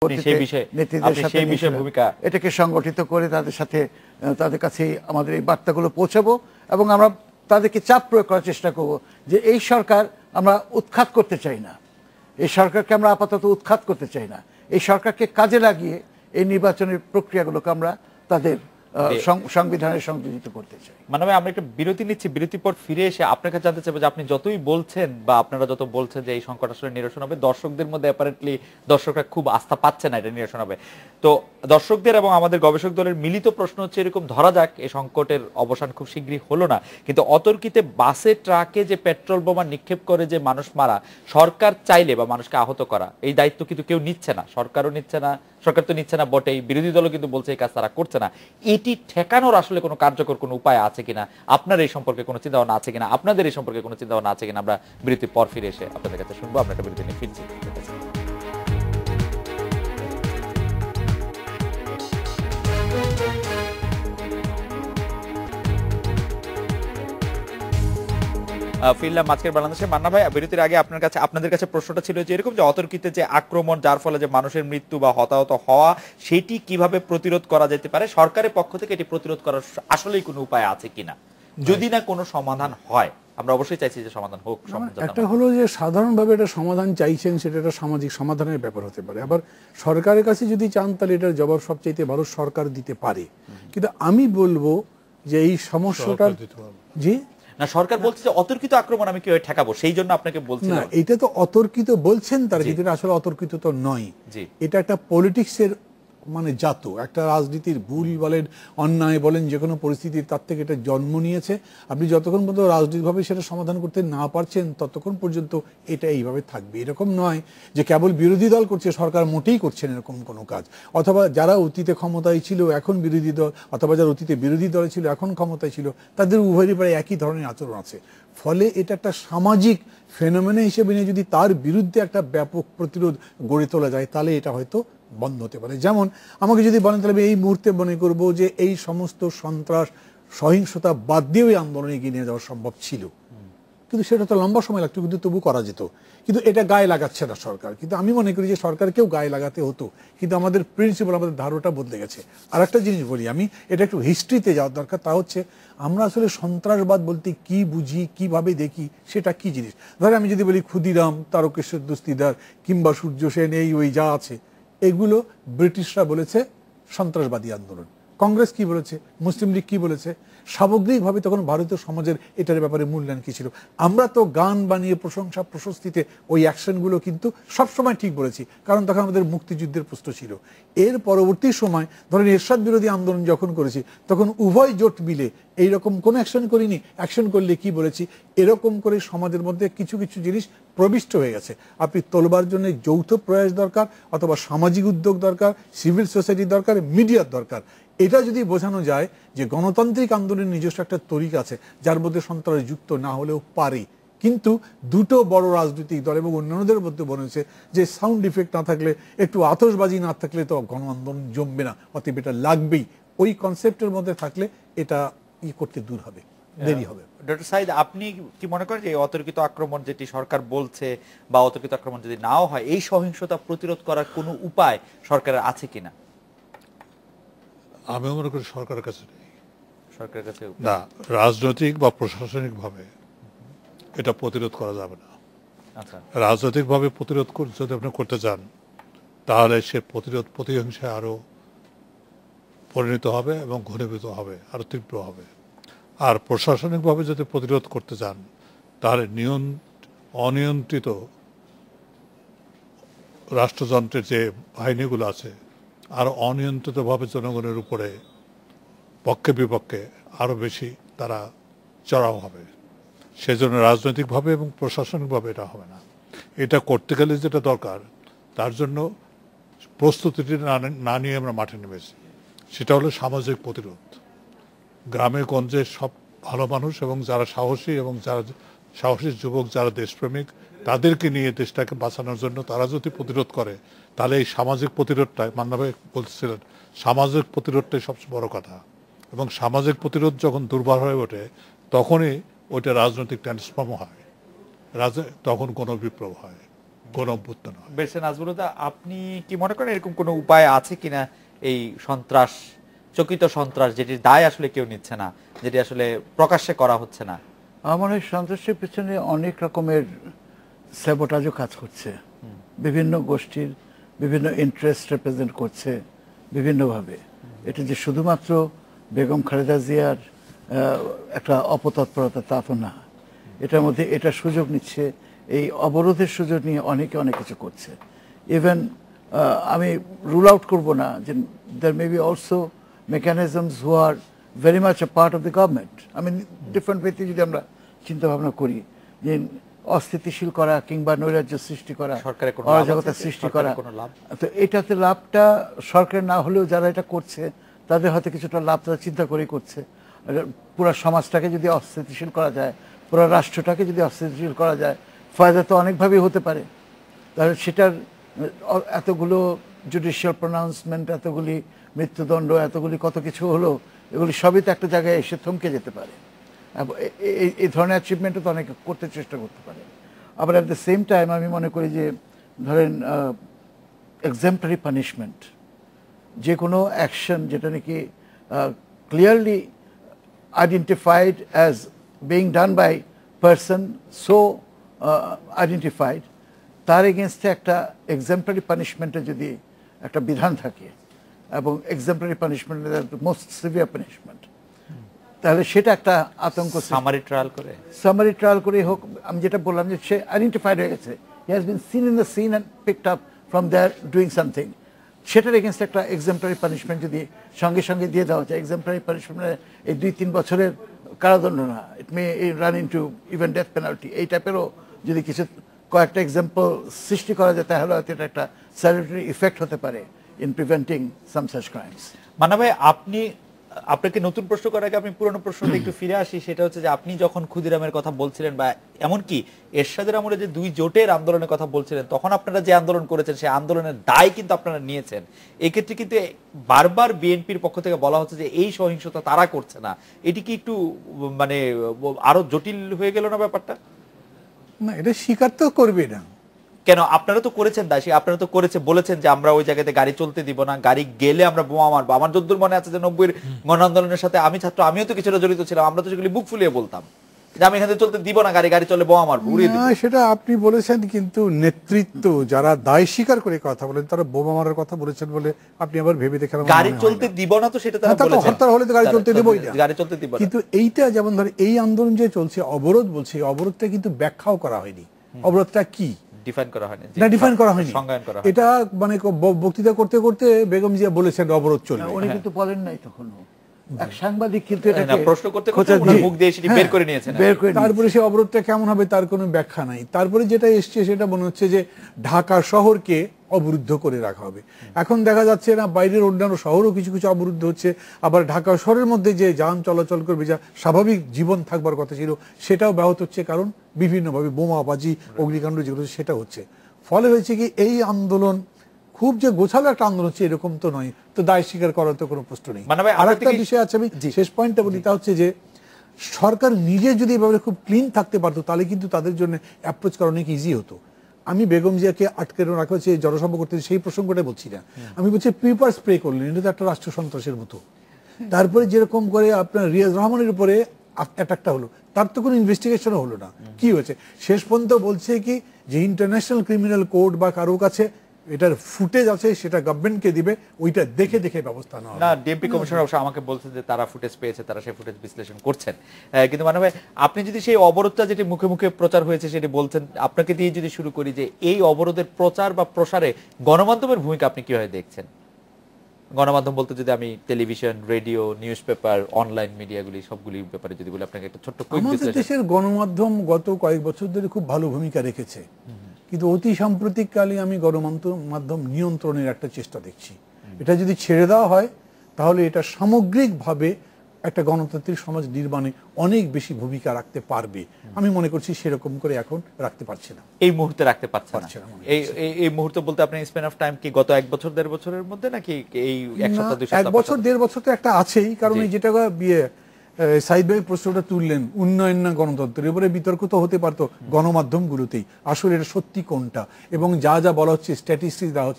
নেতৃত্বের সাথে এটাকে সংগঠিত করে তাদের সাথে তাদের কাছে আমাদের এই বার্তাগুলো পৌঁছাবো এবং আমরা তাদেরকে চাপ প্রয়োগ করার চেষ্টা করব যে এই সরকার আমরা উৎখাত করতে চাই না, এই সরকারকে আমরা আপাতত উৎখাত করতে চাই না, এই সরকারকে কাজে লাগিয়ে এই নির্বাচনের প্রক্রিয়াগুলোকে আমরা তাদের সংবিধানের সংযোজিত করতে চাই। মানে আমরা একটা বিরতি নিচ্ছি, বিরতির পর ফিরে এসে আপনার কাছে জানতে চাইবো যে আপনি যতই বলছেন বা আপনারা যত বলছেন যে এই সংকট আসলে নিরসন হবে, দর্শকদের মধ্যে অ্যাপারেন্টলি দর্শকরা খুব আস্থা পাচ্ছে না এটা নিরসন হবে। তো দর্শকদের এবং আমাদের গবেষক দলের মিলিত প্রশ্ন হচ্ছে এরকম, ধরা যাক এই সংকটের অবসান খুব শীঘ্রই হলো না, কিন্তু অতর্কিতে বাসে ট্রাকে যে পেট্রোল বোমা নিক্ষেপ করে যে মানুষ মারা, সরকার চাইলে বা মানুষকে আহত করা এই দায়িত্ব কিন্তু কেউ নিচ্ছে না, সরকারও নিচ্ছে না, সরকার তো নিচ্ছে না বটেই, বিরোধী দলও কিন্তু বলছে এই কাজ তারা করছে না। এটি ঠেকানোর আসলে কোনো কার্যকর কোনো উপায় আছে কিনা, আপনার এই সম্পর্কে কোনো চিন্তা ভাবনা আছে কিনা, আপনাদের এই সম্পর্কে কোনো চিন্তা ভাবনা আছে কিনা, আমরা বিরতির পর ফিরে এসে আপনাদের কাছে শুনবো। আমরা একটা বিরতি নিয়ে ফিরছি। ফিরলাম আজকের বাংলাদেশে। মান্না ভাই, বিরতির আগে আপনাদের কাছে প্রশ্নটা ছিল যে এরকম যে অতর্কিত যে আক্রমণ যার ফলে যে মানুষের মৃত্যু বা হতাহত হওয়া, সেটি কিভাবে প্রতিরোধ করা যেতে পারে, সরকারের পক্ষ থেকে এটি প্রতিরোধ করার আসলেই কোনো উপায় আছে কিনা, যদি না কোনো সমাধান হয়? আমরা অবশ্যই চাইছি যে সমাধান হোক। একটা হলো যে সাধারণভাবে এটা সমাধান চাইছেন, সেটা একটা সামাজিক সমাধানের ব্যাপার হতে পারে। আবার সরকারের কাছে যদি চান তাহলে এটার জবাব সবচাইতে ভালো সরকার দিতে পারে। কিন্তু আমি বলবো যে এই সমস্যাটার জি না, সরকার বলছে যে অতর্কিত আক্রমণ আমি কিভাবে ঠেকাবো, সেই জন্য আপনাকে বলছি না, এটা তো অতর্কিত বলছেন তারা, কিন্তু এটা আসলে অতর্কিত তো নয়। এটা একটা পলিটিক্সের মানে জাত, একটা রাজনীতির ভুল বলেন, অন্যায় বলেন, যে কোনো পরিস্থিতির তার থেকে এটা জন্ম নিয়েছে। আপনি যতক্ষণ পর্যন্ত রাজনৈতিকভাবে সেটা সমাধান করতে না পারছেন ততক্ষণ পর্যন্ত এটা এইভাবে থাকবে। এরকম নয় যে কেবল বিরোধী দল করছে, সরকার মোটেই করছেন এরকম কোনো কাজ, অথবা যারা অতীতে ক্ষমতায় ছিল এখন বিরোধী দল, অথবা যারা অতীতে বিরোধী দলে ছিল এখন ক্ষমতায় ছিল, তাদের উভয়েরই প্রায় একই ধরনের আচরণ আছে। ফলে এটা একটা সামাজিক ফেনোমেনা হিসেবে নিয়ে যদি তার বিরুদ্ধে একটা ব্যাপক প্রতিরোধ গড়ে তোলা যায় তাহলে এটা হয়তো বন্ধ হতে পারে। যেমন আমাকে যদি বলেন তাহলে এই মুহূর্তে মনে করব যে এই সমস্ত সন্ত্রাস সহিংসতা বাদ দিয়েও এই আন্দোলনে এগিয়ে নিয়ে যাওয়া সম্ভব ছিল, কিন্তু সেটা তো লম্বা সময় লাগতো, কিন্তু তবু করা যেত। কিন্তু এটা গায়ে লাগাচ্ছে না সরকার, কিন্তু আমি মনে করি যে সরকারকেও গায়ে লাগাতে হতো, কিন্তু আমাদের প্রিন্সিপাল, আমাদের ধারণাটা বদলে গেছে। আর একটা জিনিস বলি আমি, এটা একটু হিস্ট্রিতে যাওয়ার দরকার, তা হচ্ছে আমরা আসলে সন্ত্রাসবাদ বলতে কি বুঝি, কিভাবে দেখি, সেটা কি জিনিস। ধরে আমি যদি বলি ক্ষুদিরাম, তারকেশ্বর দস্তিদার কিংবা সূর্য সেন, এই ওই যা আছে, এগুলো ব্রিটিশরা বলেছে সন্ত্রাসবাদী আন্দোলন। কংগ্রেস কি বলেছে, মুসলিম লীগ কি বলেছে, সামগ্রিকভাবে তখন ভারতীয় সমাজের এটার ব্যাপারে মূল্যায়ন কি ছিল। আমরা তো গান বানিয়ে প্রশংসা প্রশস্তিতে ওই অ্যাকশনগুলো কিন্তু সবসময় ঠিক বলেছি, কারণ তখন আমাদের মুক্তিযুদ্ধের প্রশ্ন ছিল। এর পরবর্তী সময় ধরেন এরশাদ বিরোধী আন্দোলন যখন করেছি তখন উভয় জোট মিলে এইরকম কোনো অ্যাকশন করিনি, অ্যাকশন করলে কি বলেছি, এরকম করে সমাজের মধ্যে কিছু কিছু জিনিস প্রবিষ্ট হয়ে গেছে। আপনি তোলবার জন্য যৌথ প্রয়াস দরকার, অথবা সামাজিক উদ্যোগ দরকার, সিভিল সোসাইটির দরকার, মিডিয়ার দরকার। এটা যদি বোঝানো যায় যে গণতান্ত্রিক আন্দোলনের নিজস্ব একটা তরিকা আছে যার মধ্যে সন্ত্রাস যুক্ত না হলেও পারে, কিন্তু দুটো বড় রাজনৈতিক দল এবং অন্যান্যদের মধ্যে মনে হচ্ছে যে সাউন্ড ইফেক্ট না থাকলে, একটু আতশবাজি না থাকলে তো গণ আন্দোলন জমবে না, অতএব এটা লাগবেই। ওই কনসেপ্টের মধ্যে থাকলে এটা করতে দূর হবে, দেরি হবে। ডক্টর সাইদ, আপনি কি মনে করেন যে অতর্কিত আক্রমণ যেটি সরকার বলছে বা অতর্কিত আক্রমণ যদি নাও হয়, এই সহিংসতা প্রতিরোধ করার কোনো উপায় সরকারের আছে কিনা? আমি মনে করি সরকারের কাছে নেই, সরকারের কাছে না, রাজনৈতিক বা প্রশাসনিক ভাবে এটা প্রতিরোধ করা যাবে না। আচ্ছা, রাজনৈতিক ভাবে প্রতিরোধ যদি আপনি করতে চান তাহলে সে প্রতিরোধ প্রতিহিংসায় আরো পরিণত হবে এবং ঘনীভূত হবে, আরো তীব্র হবে। আর প্রশাসনিকভাবে যদি প্রতিরোধ করতে চান তাহলে অনিয়ন্ত্রিত রাষ্ট্রযন্ত্রের যে বাহিনীগুলো আছে আর অনিয়ন্ত্রিতভাবে জনগণের উপরে পক্ষে বিপক্ষে আরো বেশি তারা চড়াও হবে। সেজন্য রাজনৈতিকভাবে এবং প্রশাসনিকভাবে এটা হবে না। এটা করতে গেলে যেটা দরকার তার জন্য প্রস্তুতিটি না নিয়ে আমরা মাঠে নেমেছি, সেটা হলো সামাজিক প্রতিরোধ। গ্রামে গঞ্জে সব ভালো মানুষ এবং যারা সাহসী এবং যারা সাহসী যুবক, যারা দেশপ্রেমিক, তাদেরকে নিয়ে দেশটাকে বাঁচানোর জন্য তারা যদি প্রতিরোধ করে তাহলে এই সামাজিক প্রতিরোধটাই, মান্না ভাই বলছিলেন সামাজিক প্রতিরোধটাই সবচেয়ে বড় কথা। এবং সামাজিক প্রতিরোধ যখন দুর্বল হয়ে ওঠে তখনই ওইটা রাজনৈতিক ট্রান্সফর্ম হয়, তখন কোনো বিপ্লব হয়। গণ অভ্যুত্থান হয়। বেরসে নাজমুল হুদা, আপনি কি মনে করেন এরকম কোনো উপায় আছে কিনা এই সন্ত্রাস, চকিত সন্ত্রাস যেটির দায় আসলে কেউ নিচ্ছে না, যেটি আসলে প্রকাশ্যে করা হচ্ছে না? আমার এই সন্ত্রাসের পেছনে অনেক রকমের স্যাবোটাজও কাজ করছে, বিভিন্ন গোষ্ঠীর বিভিন্ন ইন্টারেস্ট রিপ্রেজেন্ট করছে বিভিন্নভাবে। এটা যে শুধুমাত্র বেগম খালেদা জিয়ার একটা অপতৎপরতা তা তো না, এটার মধ্যে এটা সুযোগ নিচ্ছে, এই অবরোধের সুযোগ নিয়ে অনেকে অনেক কিছু করছে। ইভেন আমি রুল আউট করবো না যে there may be also mechanisms who are very much a part of the government. I mean, different ওয়েতে যদি আমরা চিন্তা ভাবনা করি যে অস্থিতিশীল করা কিংবা নৈরাজ্য সৃষ্টি করা, সরকারের কোনো অরাজকতা সৃষ্টি করা, তো এটাতে লাভটা সরকার না হলেও যারা এটা করছে তাদের হয়তো কিছুটা লাভ তারা চিন্তা করেই করছে। পুরো সমাজটাকে যদি অস্থিতিশীল করা যায়, পুরো রাষ্ট্রটাকে যদি অস্থিতিশীল করা যায়, ফায়দা তো অনেকভাবেই হতে পারে। তাহলে সেটার এতগুলো জুডিশিয়াল প্রনাউন্সমেন্ট, এতগুলি মৃত্যুদণ্ড, এতগুলি কত কিছু হলো, এগুলি সবই তো একটা জায়গায় এসে থমকে যেতে পারে। এই ধরনের অ্যাচিভমেন্টও তো অনেকে করতে চেষ্টা করতে পারে। আবার অ্যাট দ্য সেম টাইম আমি মনে করি যে ধরেন এক্সাম্পলারি পানিশমেন্ট, যে কোনো অ্যাকশন যেটা নাকি clearly identified as being done by person so identified, তার এগেনস্টে একটা এক্সাম্পলারি পানিশমেন্টের যদি একটা বিধান থাকে, এবং exemplary punishment most severe punishment, তাহলে সেটা একটা আতঙ্ক। সামারি ট্রায়াল করে হোক, আমি যেটা বললাম যে সে আইডেন্টিফাইড হয়ে গেছে, he has been seen in the scene and picked up from there doing something, সেটার এগেনস্ট একটা এক্সাম্পলারি পানিশমেন্ট যদি সঙ্গে সঙ্গে দিয়ে দেওয়া যায়। এক্সাম্পলারি পানিশমেন্ট এই 2-3 বছরের কারাদণ্ড না, it may run into even death penalty, এই টাইপেরও যদি কিছু কয়েকটা এক্সাম্পল সৃষ্টি করা যায়, তাহলে হয়তো এটা একটা স্যালিউটারি ইফেক্ট হতে পারে in preventing some such crimes. Manna ভাই, আপনাকে নতুন প্রশ্ন করার আগে আমি পুরনো প্রশ্নতে একটু ফিরে আসি। সেটা হচ্ছে যে আপনি যখন ক্ষুদিরামের কথা বলছিলেন, বা এমনকি এরশাদের আমলে যে 2 জোটের আন্দোলনের কথা বলছিলেন, তখন আপনারা যে আন্দোলন করেছেন সেই আন্দোলনের দায় কিন্তু আপনারা নিয়েছেন। এক্ষেত্রে কিন্তু বারবার বিএনপির পক্ষ থেকে বলা হচ্ছে যে এই সহিংসতা তারা করছে না। এটি কি একটু মানে আরো জটিল হয়ে গেল না ব্যাপারটা? না, এটা স্বীকার তো করবে না। কেন? আপনারা তো করেছেন দাসী, আপনারা তো বলেছেন যে আমরা ওই জায়গাতে গাড়ি চলতে দিব না, গাড়ি গেলে আমরা বোমা মারবো। আমার যদ্দূর মনে আছে যে 90-এর গণ আন্দোলনের সাথে আমি ছাত্র, আমিও তো কিছুটা জড়িত ছিলাম, আমরা তো সেগুলি বুক ফুলিয়ে বলতাম যে আমি এখানে চলতে দিব না, গাড়ি চলে বোমা মারবো, উড়িয়ে দিব। সেটা আপনি বলেছেন, কিন্তু নেতৃত্ব যারা দায় স্বীকার করে কথা বলেন তারা বোমা মারার কথা বলেছেন বলে আপনি আবার ভেবে দেখেন গাড়ি চলতে দিব না, তো সেটা তারা বলেছেন। হরতাল হলে তো গাড়ি চলতে দেবই না, গাড়ি চলতে দিব না। কিন্তু এইটা যেমন ধর এই আন্দোলন যে চলছে, অবরোধ বলছে, অবরোধটা কিন্তু ব্যাখ্যাও করা হয়নি। অবরোধটা কি ডিফাইন করা হয়নি, ডিফাইন করা হয়নি। এটা মানে বক্তৃতা করতে করতে বেগম জিয়া বলেছেন অবরোধ চলবে, উনি কিন্তু বলেন নাই তখন। এক সাংবাদিক কিন্তু এটাকে প্রশ্ন করতে করতে মুখ দিয়ে সেটি বের করে নিয়েছেন। তারপরে সেই অবরোধটা কেমন হবে তার কোনো ব্যাখ্যা নাই। তারপরে যেটা এসছে সেটা মনে হচ্ছে যে ঢাকা শহরকে অবরুদ্ধ করে রাখা হবে। এখন দেখা যাচ্ছে না, বাইরের অন্যান্য শহরও কিছু কিছু অবরুদ্ধ হচ্ছে, আবার ঢাকা শহরের মধ্যে যে যান চলাচল করবে, যা স্বাভাবিক জীবন থাকবার কথা ছিল, সেটাও ব্যাহত হচ্ছে, কারণ বিভিন্নভাবে বোমাবাজি, অগ্নিকাণ্ড যেগুলো সেটা হচ্ছে। ফলে হয়েছে কি, এই আন্দোলন খুব যে গোছালো একটা আন্দোলন হচ্ছে এরকম তো নয়, তো দায় স্বীকার করার তো কোনো প্রশ্ন নেই। আর একটা বিষয় আছে, আমি শেষ পয়েন্টটা বলি, তা হচ্ছে যে সরকার নিজে যদি এভাবে খুব ক্লিন থাকতে পারতো, তাহলে কিন্তু তাদের জন্য অ্যাপ্রোচ করা অনেক ইজি হতো। আমি বেগম জিয়াকে আটকে রাখা হচ্ছে জনসভা করতে, সেই প্রসঙ্গটা বলছি না, আমি বলছি পেপার স্প্রে করলেন, এটা তো একটা রাষ্ট্র সন্ত্রাসের মতো। তারপরে যেরকম করে আপনার রিয়াজ রহমানের উপরে অ্যাটাকটা হলো, তার তো কোনো ইনভেস্টিগেশনও হলো না, কি হয়েছে শেষ পর্যন্ত বলছে কি যে ইন্টারন্যাশনাল ক্রিমিনাল কোড বা কারো কাছে এটার ফুটেজ আছে, সেটা গভর্নমেন্টকে দিবে, ওইটা দেখে দেখে ব্যবস্থা নেওয়া। না, ডিএমপি কমিশনার অবশ্য আমাকে বলছেন যে তারা ফুটেজ পেয়েছে, তারা সেই ফুটেজ বিশ্লেষণ করছেন। কিন্তু মানে ভাই, আপনি যদি সেই অবরোধটা যেটি মুখে মুখে প্রচার হয়েছে সেটি বলছেন, আপনাকে দিয়ে যদি শুরু করি যে এই অবরোধের প্রচার বা প্রসারে গণমাধ্যমের ভূমিকা আপনি কিভাবে দেখছেন? গণমাধ্যম বলতে যদি আমি television, radio, newspaper, online মিডিয়াগুলি সবগুলির ব্যাপারে যদি বলি, আপনাকে একটা ছোট্ট কুইক বিশ্লেষণ। আমাদের দেশের গণমাধ্যম গত কয়েক বছর ধরে খুব ভালো ভূমিকা রেখেছে, কিন্তু অতি সাম্প্রতিককালে আমি গণমাধ্যম নিয়ন্ত্রণের একটা চেষ্টা দেখছি। এটা যদি ছেড়ে দেওয়া হয়, তাহলে এটা সামগ্রিকভাবে একটা গণতান্ত্রিক সমাজ নির্মাণে অনেক বেশি ভূমিকা রাখতে পারবে। আমি মনে করছি সেরকম করে এখন রাখতে পারছে না, এই মুহূর্তে রাখতে পারছে না। এই মুহূর্তে বলতে আপনি স্প্যান অফ টাইম কি গত 1 বছর 1.5 বছরের মধ্যে, নাকি এই 1 সপ্তাহ 2 সপ্তাহ? 1 বছর 1.5 বছর তো একটা আছেই, কারণ এই যেটা সাইদ ভাই প্রশ্নটা তুললেন উন্নয়ন না গণতন্ত্রের উপরে বিতর্ক তো হতে পারতো গণমাধ্যমগুলোতেই, আসলে এটা সত্যি কোনটা এবং যা যা বলা হচ্ছে স্ট্যাটিস্টিক্স দেওয়া হচ্ছে